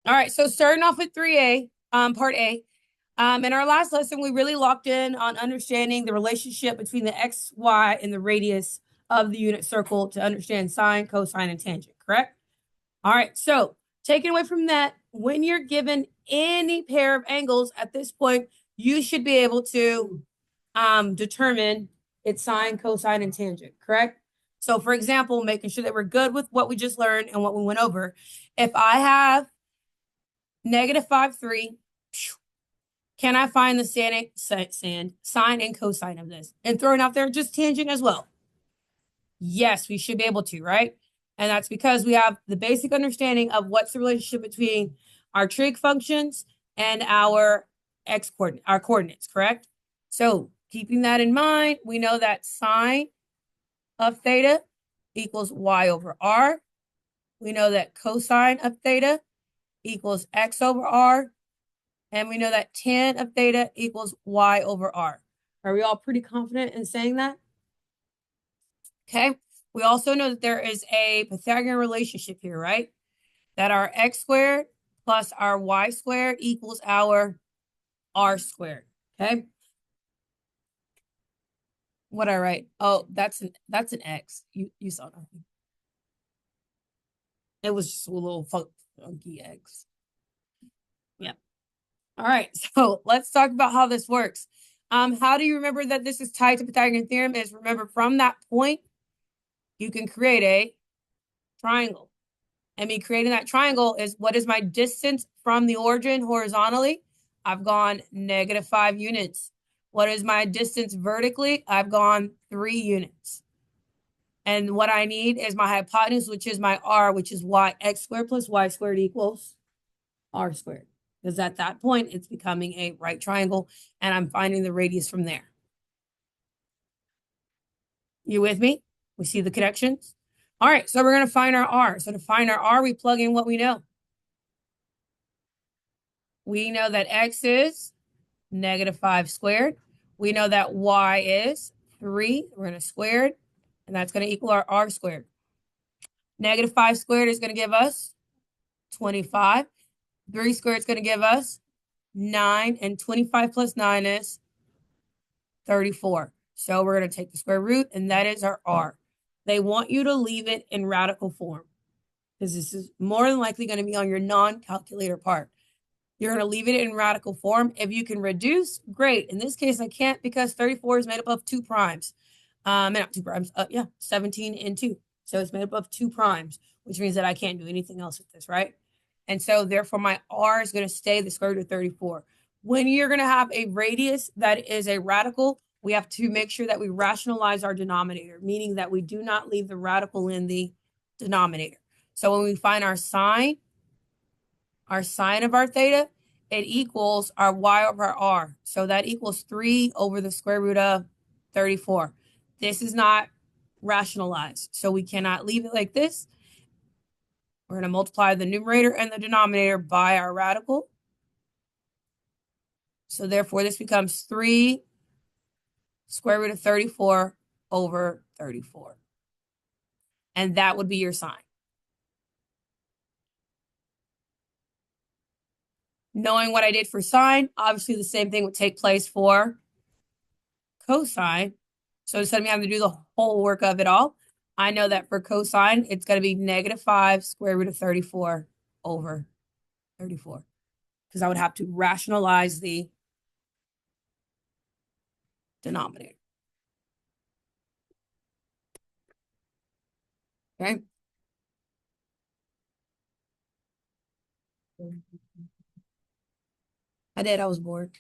All right, so starting off with 3A, part A. In our last lesson, we really locked in on understanding the relationship between the x, y, and the radius of the unit circle to understand sine, cosine, and tangent, correct? All right, so taking away from that, when you're given any pair of angles at this point, you should be able to determine its sine, cosine, and tangent, correct? So for example, making sure that we're good with what we just learned and what we went over. If I have -5, 3, can I find the sine and cosine of this? And throwing out there just tangent as well. Yes, we should be able to, right? And that's because we have the basic understanding of what's the relationship between our trig functions and our our coordinates, correct? So keeping that in mind, we know that sine of theta equals y over r. We know that cosine of theta equals x over r. And we know that tan of theta equals y over r. Are we all pretty confident in saying that? Okay. We also know that there is a Pythagorean relationship here, right? That our x squared plus our y squared equals our r squared. Okay. What I write? Oh, that's an x. You saw nothing. It was just a little funky x. Yeah. All right. So let's talk about how this works. How do you remember that this is tied to Pythagorean theorem? Is remember from that point, you can create a triangle. And me creating that triangle is what is my distance from the origin horizontally? I've gone -5 units. What is my distance vertically? I've gone 3 units. And what I need is my hypotenuse, which is my r, which is x squared plus y squared equals r squared. Because at that point, it's becoming a right triangle, and I'm finding the radius from there. You with me? We see the connections? All right, so we're going to find our r. So to find our r, we plug in what we know. We know that x is -5 squared. We know that y is 3. We're going to square it, and that's going to equal our r squared. -5 squared is going to give us 25. 3 squared is going to give us 9, and 25 plus 9 is 34. So we're going to take the square root, and that is our r. They want you to leave it in radical form because this is more than likely going to be on your non-calculator part. You're going to leave it in radical form. If you can reduce, great. In this case, I can't because 34 is made up of 2 primes. Not 2 primes. Yeah, 17 and 2. So it's made up of 2 primes, which means that I can't do anything else with this, right? And so therefore my r is going to stay the square root of 34. When you're going to have a radius that is a radical, we have to make sure that we rationalize our denominator, meaning that we do not leave the radical in the denominator. So when we find our sine of our theta, it equals our y over r. So that equals 3 over the square root of 34. This is not rationalized, so we cannot leave it like this. We're going to multiply the numerator and the denominator by our radical. So therefore, this becomes 3 square root of 34 over 34. And that would be your sine. Knowing what I did for sine, obviously the same thing would take place for cosine. So instead of me having to do the whole work of it all, I know that for cosine, it's going to be -5 square root of 34 over 34. Because I would have to rationalize the denominator. Okay. I did. I was bored.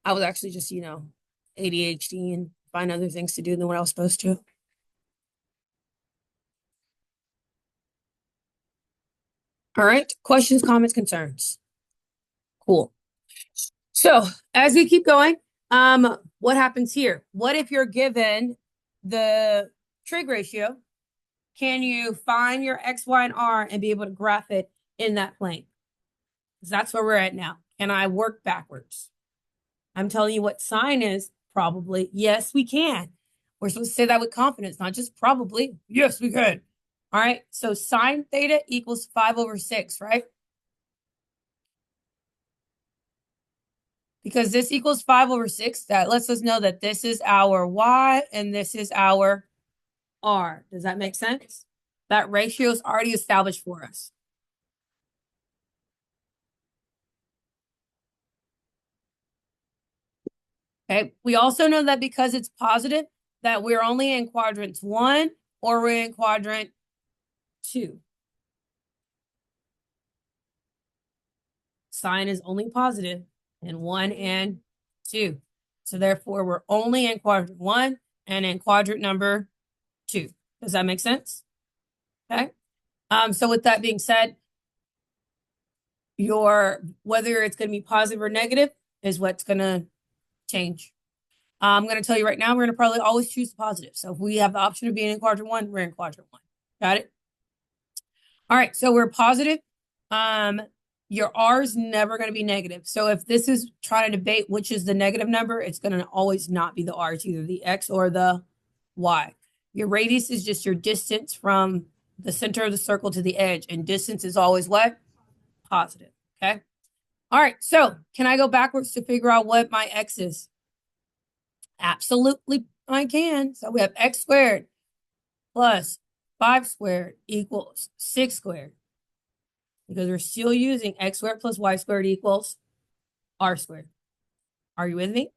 I was actually just, ADHD and find other things to do than what I was supposed to. All right. Questions, comments, concerns. Cool. So as we keep going, what happens here? What if you're given the trig ratio? Can you find your x, y, and r and be able to graph it in that plane? Because that's where we're at now. Can I work backwards? I'm telling you what sine is, probably. Yes, we can. We're supposed to say that with confidence, not just probably. Yes, we can. All right. So sine theta equals 5 over 6, right? because this equals 5/6. That lets us know that this is our y and this is our r. Does that make sense? That ratio is already established for us. Okay, we also know that because it's positive, that we're only in quadrants 1 or we're in quadrant 2. Sine is only positive in 1 and 2. So therefore, we're only in quadrant 1 and in quadrant number 2. Does that make sense? Okay. So with that being said, whether it's going to be positive or negative is what's going to change. I'm going to tell you right now, we're going to probably always choose the positive. So if we have the option of being in quadrant 1, we're in quadrant 1. Got it? All right, so we're positive. Your R is never going to be negative. So if this is trying to debate which is the negative number, it's going to always not be the R. It's either the X or the Y. Your radius is just your distance from the center of the circle to the edge. And distance is always what? Positive. Okay. All right. So can I go backwards to figure out what my X is? Absolutely, I can. So we have X squared plus 5 squared equals 6 squared. Because we're still using X squared plus Y squared equals R squared. Are you with me?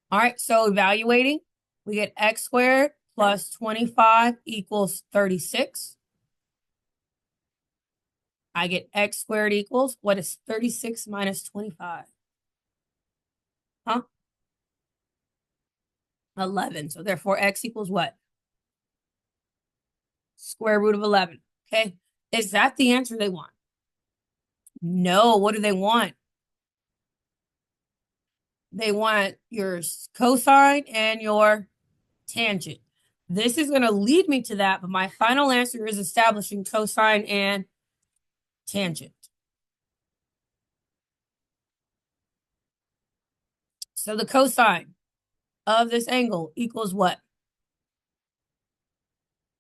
All right, so evaluating, we get X squared plus 25 equals 36. I get X squared equals, what is 36 minus 25? Huh? 11. So therefore, X equals what? Square root of 11. Okay. Is that the answer they want? No. What do they want? They want your cosine and your tangent. This is going to lead me to that, but my final answer is establishing cosine and tangent. So the cosine of this angle equals what?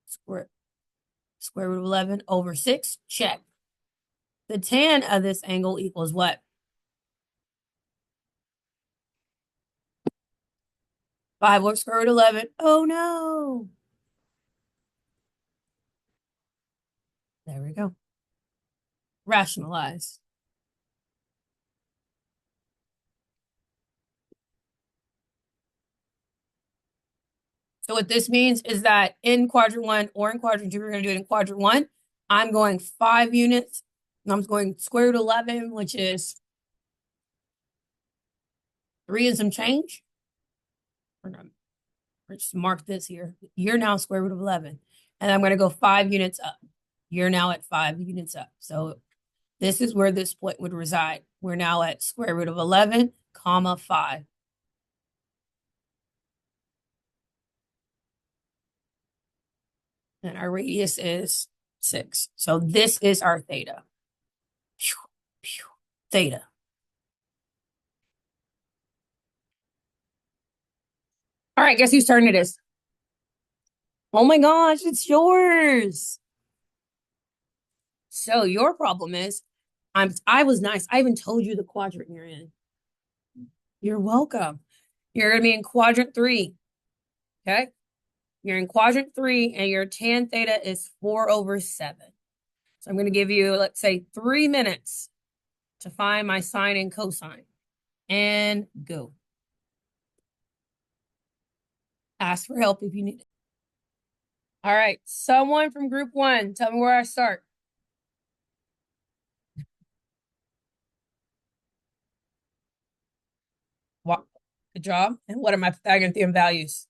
Square root of 11 over 6. Check. The tan of this angle equals what? 5 over square root of 11. Oh, no. There we go. Rationalize. So what this means is that in quadrant 1 or in quadrant 2, we're going to do it in quadrant 1. I'm going 5 units. And I'm going square root of 11, which is 3 and some change. We're going to just mark this here. You're now square root of 11. And I'm going to go 5 units up. You're now at 5 units up. So this is where this point would reside. We're now at square root of 11, comma 5. And our radius is 6. So this is our theta. Theta. All right, guess whose turn it is? Oh my gosh, it's yours. So your problem is, I was nice. I even told you the quadrant you're in. You're welcome. You're going to be in quadrant 3. Okay? You're in quadrant 3, and your tan theta is 4 over 7. So I'm going to give you, let's say, 3 minutes to find my sine and cosine. And go. Ask for help if you need it. All right. Someone from group 1, tell me where I start. What? Good job. And what are my Pythagorean theorem values?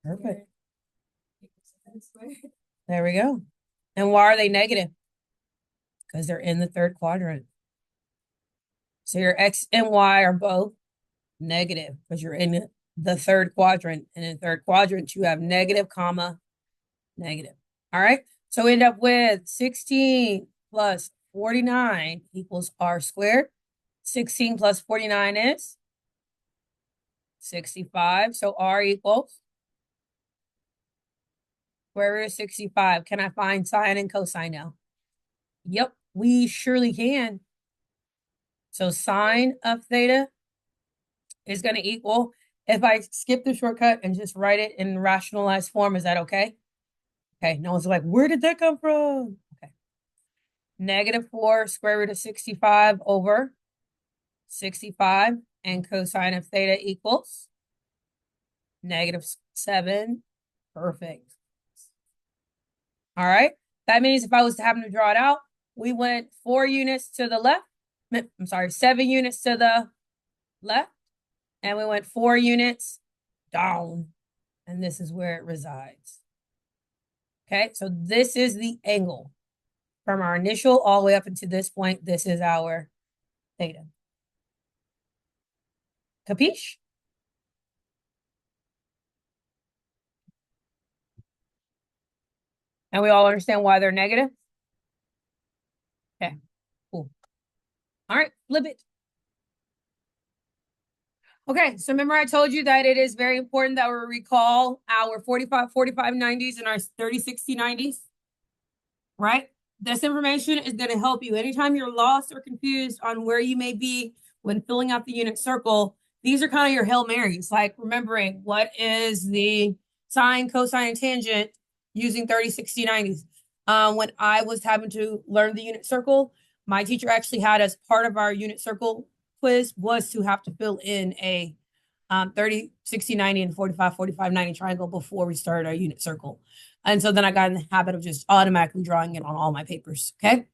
Perfect. There we go. And why are they negative? Because they're in the third quadrant. So your X and Y are both negative because you're in the third quadrant. And in the third quadrant, you have negative, comma, negative. All right. So end up with 16 plus 49 equals R squared. 16 plus 49 is 65. So R equals square root of 65. Can I find sine and cosine now? Yep. We surely can. So sine of theta is going to equal, if I skip the shortcut and just write it in rationalized form, is that okay? Okay, no one's like, where did that come from? Okay. -4 square root of 65 over 65, and cosine of theta equals -7. Perfect. All right. That means if I was to happen to draw it out, we went 4 units to the left. I'm sorry, 7 units to the left. And we went 4 units down. And this is where it resides. Okay, so this is the angle from our initial all the way up into this point. This is our theta. Capiche? And we all understand why they're negative? Okay, cool. All right, flip it. Okay, so remember I told you that it is very important that we recall our 45-45-90s and our 30-60-90s, right? This information is going to help you anytime you're lost or confused on where you may be when filling out the unit circle. These are kind of your Hail Marys, like remembering what is the sine, cosine, and tangent using 30-60-90s. When I was having to learn the unit circle, my teacher actually had, as part of our unit circle quiz, was to have to fill in a 30-60-90 and 45-45-90 triangle before we started our unit circle. And so then I got in the habit of just automatically drawing it on all my papers. Okay.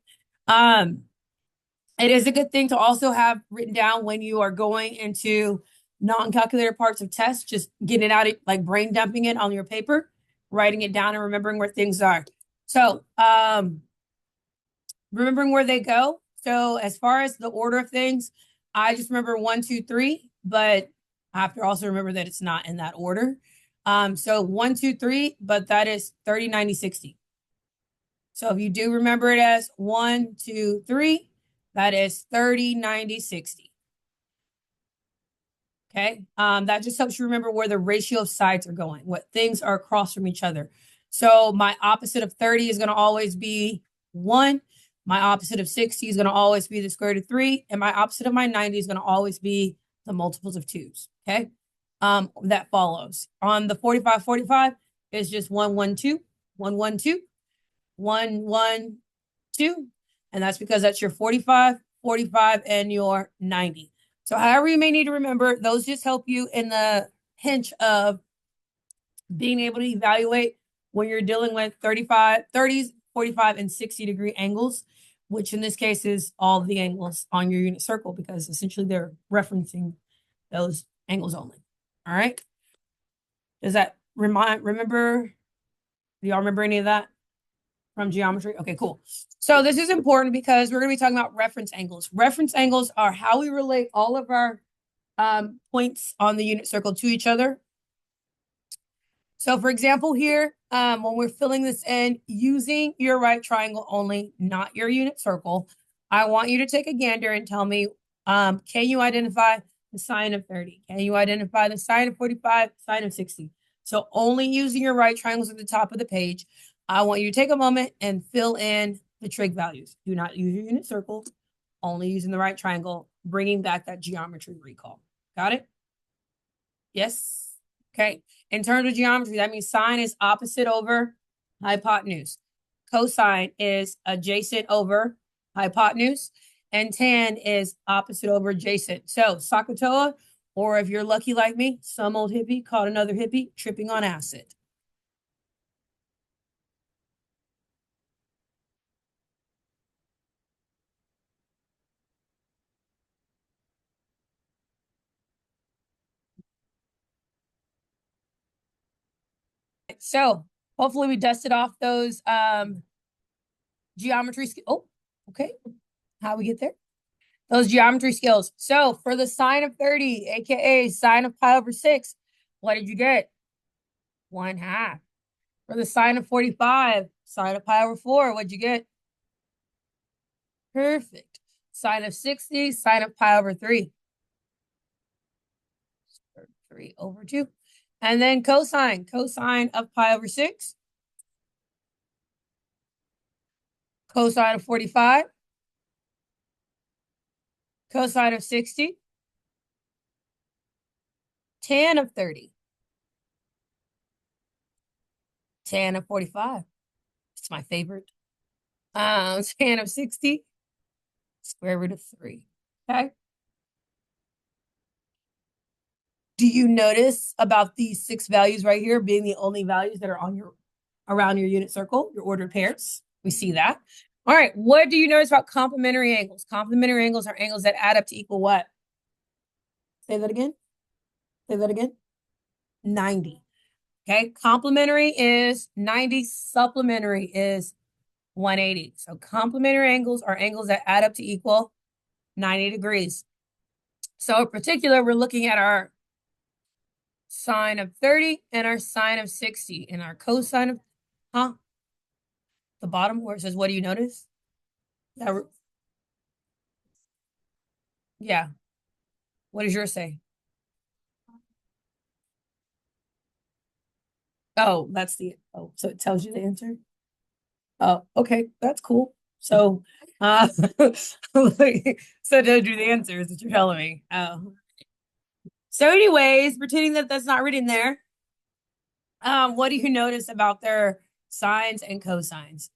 It is a good thing to also have written down when you are going into non-calculator parts of tests, just getting it out, like brain dumping it on your paper, writing it down and remembering where things are. So, remembering where they go. So as far as the order of things, I just remember 1, 2, 3, but I have to also remember that it's not in that order. So 1, 2, 3, but that is 30, 90, 60. So if you do remember it as 1, 2, 3, that is 30, 90, 60. Okay. That just helps you remember where the ratio of sides are going, what things are across from each other. So my opposite of 30 is going to always be 1. My opposite of 60 is going to always be the square root of 3. And my opposite of my 90 is going to always be the multiples of 2's. Okay. That follows. On the 45-45, it's just 1, 1, 2, 1, 1, 2, 1, 1, 2. And that's because that's your 45, 45, and your 90. So however you may need to remember, those just help you in the pinch of being able to evaluate when you're dealing with 30s, 45, and 60-degree angles, which in this case is all the angles on your unit circle, because essentially they're referencing those angles only. All right. Does that remember? Do y'all remember any of that from geometry? Okay, cool. So this is important because we're going to be talking about reference angles. Reference angles are how we relate all of our points on the unit circle to each other. So for example here, when we're filling this in using your right triangle only, not your unit circle, I want you to take a gander and tell me, can you identify the sine of 30? Can you identify the sine of 45, sine of 60? So only using your right triangles at the top of the page. I want you to take a moment and fill in the trig values. Do not use your unit circle, only using the right triangle, bringing back that geometry recall. Got it? Yes? Okay. In terms of geometry, that means sine is opposite over hypotenuse. Cosine is adjacent over hypotenuse. And tan is opposite over adjacent. So Sokotoa, or if you're lucky like me, some old hippie caught another hippie tripping on acid. So hopefully we dusted off those geometry skills. Oh, okay. How we get there? Those geometry skills. So for the sine of 30, aka sine of pi over 6, what did you get? 1/2. For the sine of 45, sine of pi over 4, what'd you get? Perfect. Sine of 60, sine of pi over 3. 3 over 2. And then cosine. Cosine of pi over 6. Cosine of 45. Cosine of 60. Tan of 30. Tan of 45. It's my favorite. Tan of 60. Square root of 3. Okay. Do you notice about these 6 values right here being the only values that are on your around your unit circle, your ordered pairs? We see that. All right. What do you notice about complementary angles? Complementary angles are angles that add up to equal what? Say that again. Say that again. 90. Okay. Complementary is 90. Supplementary is 180. So complementary angles are angles that add up to equal 90 degrees. So in particular, we're looking at our sine of 30 and our sine of 60 and our cosine of, the bottom where it says, what do you notice? Yeah. Yeah. What does yours say? Oh, so it tells you the answer? Oh, okay. That's cool. So, so it tells you the answer is what you're telling me. Oh. So anyways, pretending that that's not written there, what do you notice about their sines and cosines?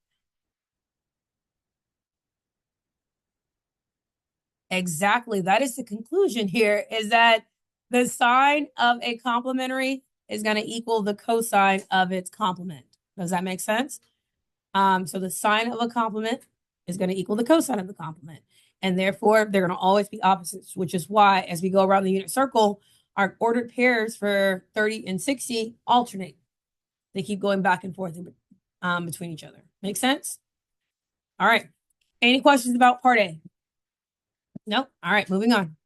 Exactly. That is the conclusion here, is that the sine of a complementary is going to equal the cosine of its complement. Does that make sense? So the sine of a complement is going to equal the cosine of the complement. And therefore, they're going to always be opposites, which is why as we go around the unit circle, our ordered pairs for 30 and 60 alternate. They keep going back and forth between each other. Make sense? All right. Any questions about part A? No? All right, moving on.